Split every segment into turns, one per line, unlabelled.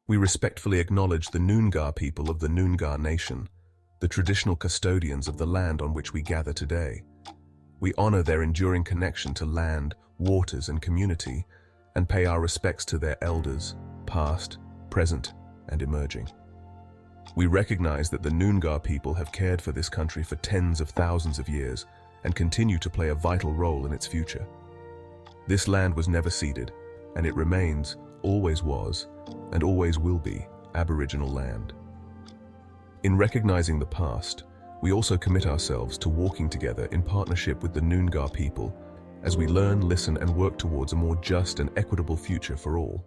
We respectfully acknowledge the Noongar people of the Noongar Nation, the traditional custodians of the land on which we gather today. We honor their enduring connection to land, waters, and community, and pay our respects to their elders, past, present, and emerging. We recognize that the Noongar people have cared for this country for tens of thousands of years and continue to play a vital role in its future. This land was never ceded, and it remains, always was, and always will be, Aboriginal land. In recognizing the past, we also commit ourselves to walking together in partnership with the Noongar people as we learn, listen, and work towards a more just and equitable future for all.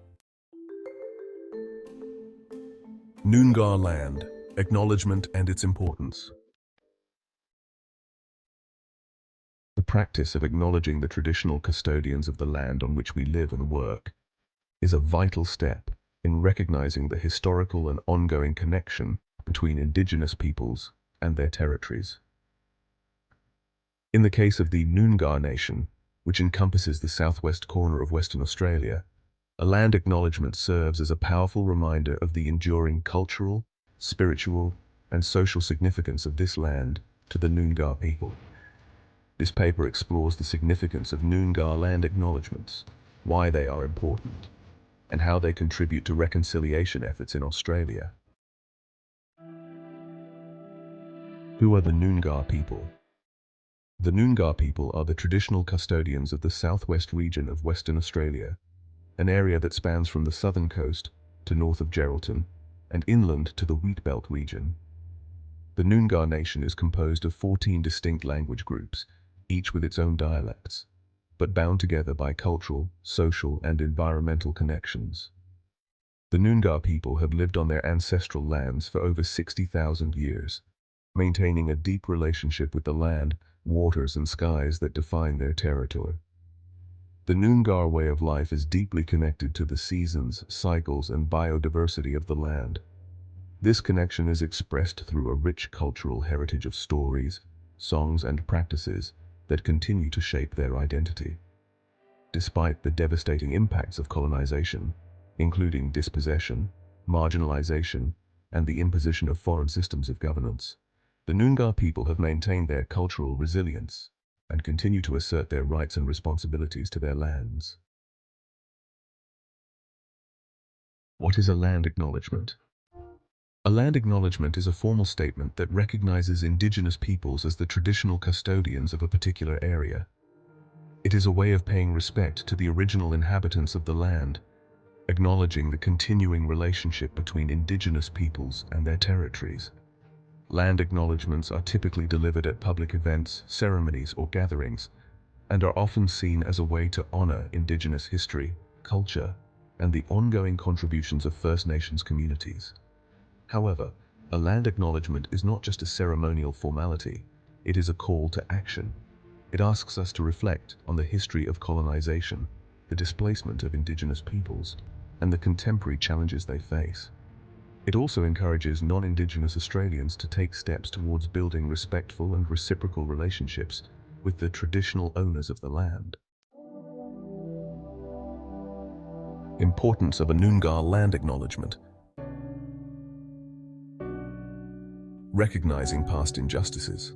Noongar land, acknowledgement and its importance. The practice of acknowledging the traditional custodians of the land on which we live and work is a vital step in recognizing the historical and ongoing connection between Indigenous peoples and their territories. In the case of the Noongar Nation, which encompasses the southwest corner of Western Australia, a land acknowledgement serves as a powerful reminder of the enduring cultural, spiritual, and social significance of this land to the Noongar people. This paper explores the significance of Noongar land acknowledgements, why they are important, and how they contribute to reconciliation efforts in Australia. Who are the Noongar people? The Noongar people are the traditional custodians of the southwest region of Western Australia, an area that spans from the southern coast to north of Geraldton and inland to the Wheatbelt region. The Noongar Nation is composed of 14 distinct language groups, each with its own dialects, but bound together by cultural, social, and environmental connections. The Noongar people have lived on their ancestral lands for over 60,000 years, maintaining a deep relationship with the land, waters, and skies that define their territory. The Noongar way of life is deeply connected to the seasons, cycles, and biodiversity of the land. This connection is expressed through a rich cultural heritage of stories, songs, and practices that continue to shape their identity. Despite the devastating impacts of colonization, including dispossession, marginalization, and the imposition of foreign systems of governance, the Noongar people have maintained their cultural resilience and continue to assert their rights and responsibilities to their lands. What is a land acknowledgement? A land acknowledgement is a formal statement that recognizes Indigenous peoples as the traditional custodians of a particular area. It is a way of paying respect to the original inhabitants of the land, acknowledging the continuing relationship between Indigenous peoples and their territories. Land acknowledgements are typically delivered at public events, ceremonies, or gatherings, and are often seen as a way to honor Indigenous history, culture, and the ongoing contributions of First Nations communities. However, a land acknowledgement is not just a ceremonial formality, it is a call to action. It asks us to reflect on the history of colonization, the displacement of Indigenous peoples, and the contemporary challenges they face. It also encourages non-Indigenous Australians to take steps towards building respectful and reciprocal relationships with the traditional owners of the land. Importance of a Noongar land acknowledgement. Recognizing past injustices.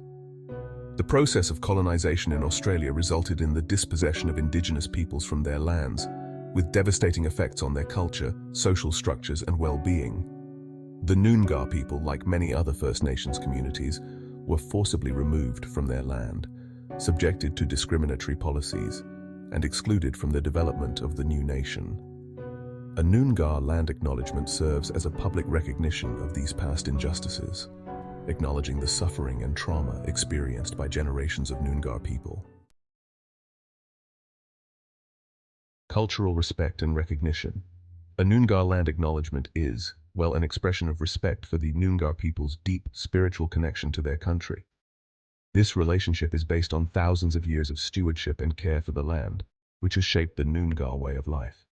The process of colonization in Australia resulted in the dispossession of Indigenous peoples from their lands, with devastating effects on their culture, social structures, and well-being. The Noongar people, like many other First Nations communities, were forcibly removed from their land, subjected to discriminatory policies, and excluded from the development of the new nation. A Noongar land acknowledgement serves as a public recognition of these past injustices, acknowledging the suffering and trauma experienced by generations of Noongar people. Cultural respect and recognition. A Noongar land acknowledgement is, well, an expression of respect for the Noongar people's deep spiritual connection to their country. This relationship is based on thousands of years of stewardship and care for the land, which has shaped the Noongar way of life.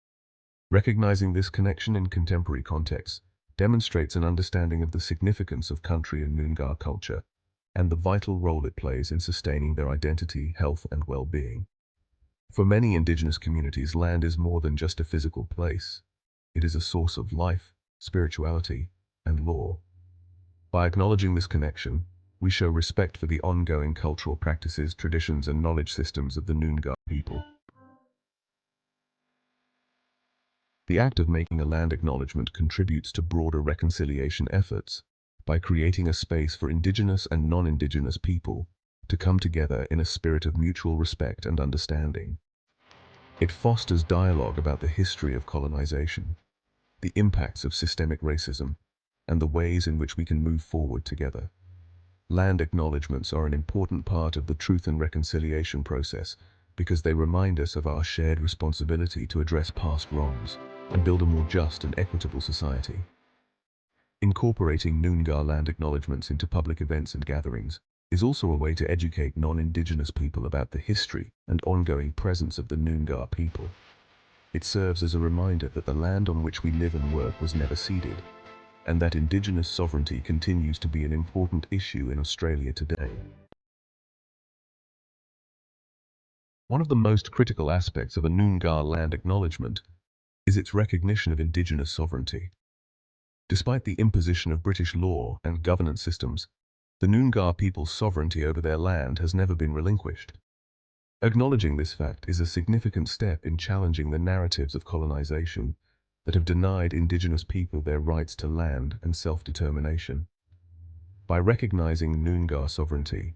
Recognizing this connection in contemporary contexts demonstrates an understanding of the significance of country and Noongar culture, and the vital role it plays in sustaining their identity, health, and well-being. For many Indigenous communities, land is more than just a physical place. It is a source of life, spirituality, and law. By acknowledging this connection, we show respect for the ongoing cultural practices, traditions, and knowledge systems of the Noongar people. The act of making a land acknowledgement contributes to broader reconciliation efforts by creating a space for Indigenous and non-Indigenous people to come together in a spirit of mutual respect and understanding. It fosters dialogue about the history of colonization, the impacts of systemic racism, and the ways in which we can move forward together. Land acknowledgements are an important part of the truth and reconciliation process because they remind us of our shared responsibility to address past wrongs and build a more just and equitable society. Incorporating Noongar land acknowledgements into public events and gatherings is also a way to educate non-Indigenous people about the history and ongoing presence of the Noongar people. It serves as a reminder that the land on which we live and work was never ceded, and that Indigenous sovereignty continues to be an important issue in Australia today. One of the most critical aspects of a Noongar land acknowledgement is its recognition of Indigenous sovereignty. Despite the imposition of British law and governance systems, the Noongar people's sovereignty over their land has never been relinquished. Acknowledging this fact is a significant step in challenging the narratives of colonization that have denied Indigenous people their rights to land and self-determination. By recognizing Noongar sovereignty,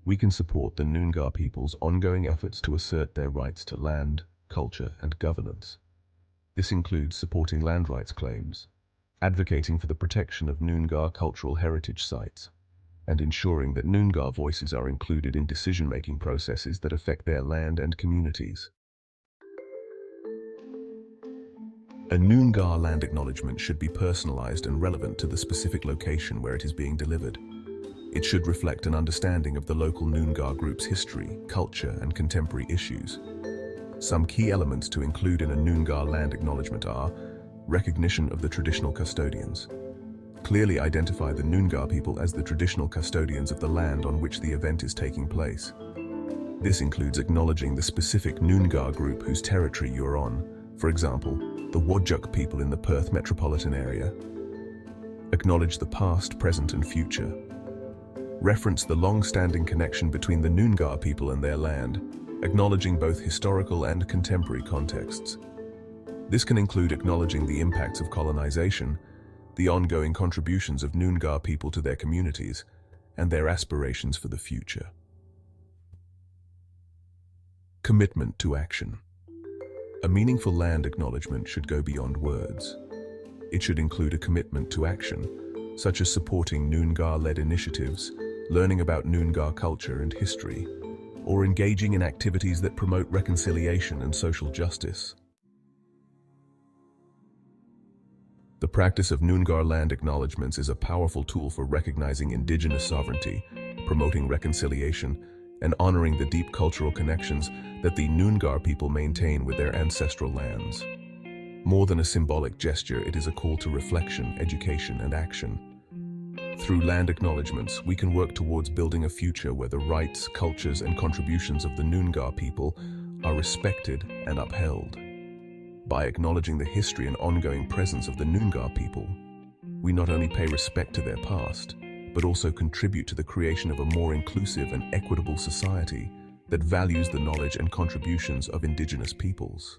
we can support the Noongar people's ongoing efforts to assert their rights to land, culture, and governance. This includes supporting land rights claims, advocating for the protection of Noongar cultural heritage sites, and ensuring that Noongar voices are included in decision-making processes that affect their land and communities. A Noongar land acknowledgement should be personalized and relevant to the specific location where it is being delivered. It should reflect an understanding of the local Noongar group's history, culture, and contemporary issues. Some key elements to include in a Noongar land acknowledgement are recognition of the traditional custodians. Clearly identify the Noongar people as the traditional custodians of the land on which the event is taking place. This includes acknowledging the specific Noongar group whose territory you are on, for example, the Whadjuk people in the Perth metropolitan area. Acknowledge the past, present, and future. Reference the long-standing connection between the Noongar people and their land, acknowledging both historical and contemporary contexts. This can include acknowledging the impacts of colonization, the ongoing contributions of Noongar people to their communities, and their aspirations for the future. Commitment to action. A meaningful land acknowledgement should go beyond words. It should include a commitment to action, such as supporting Noongar-led initiatives, learning about Noongar culture and history, or engaging in activities that promote reconciliation and social justice. The practice of Noongar land acknowledgements is a powerful tool for recognizing Indigenous sovereignty, promoting reconciliation, and honoring the deep cultural connections that the Noongar people maintain with their ancestral lands. More than a symbolic gesture, it is a call to reflection, education, and action. Through land acknowledgements, we can work towards building a future where the rights, cultures, and contributions of the Noongar people are respected and upheld. By acknowledging the history and ongoing presence of the Noongar people, we not only pay respect to their past, but also contribute to the creation of a more inclusive and equitable society that values the knowledge and contributions of Indigenous peoples.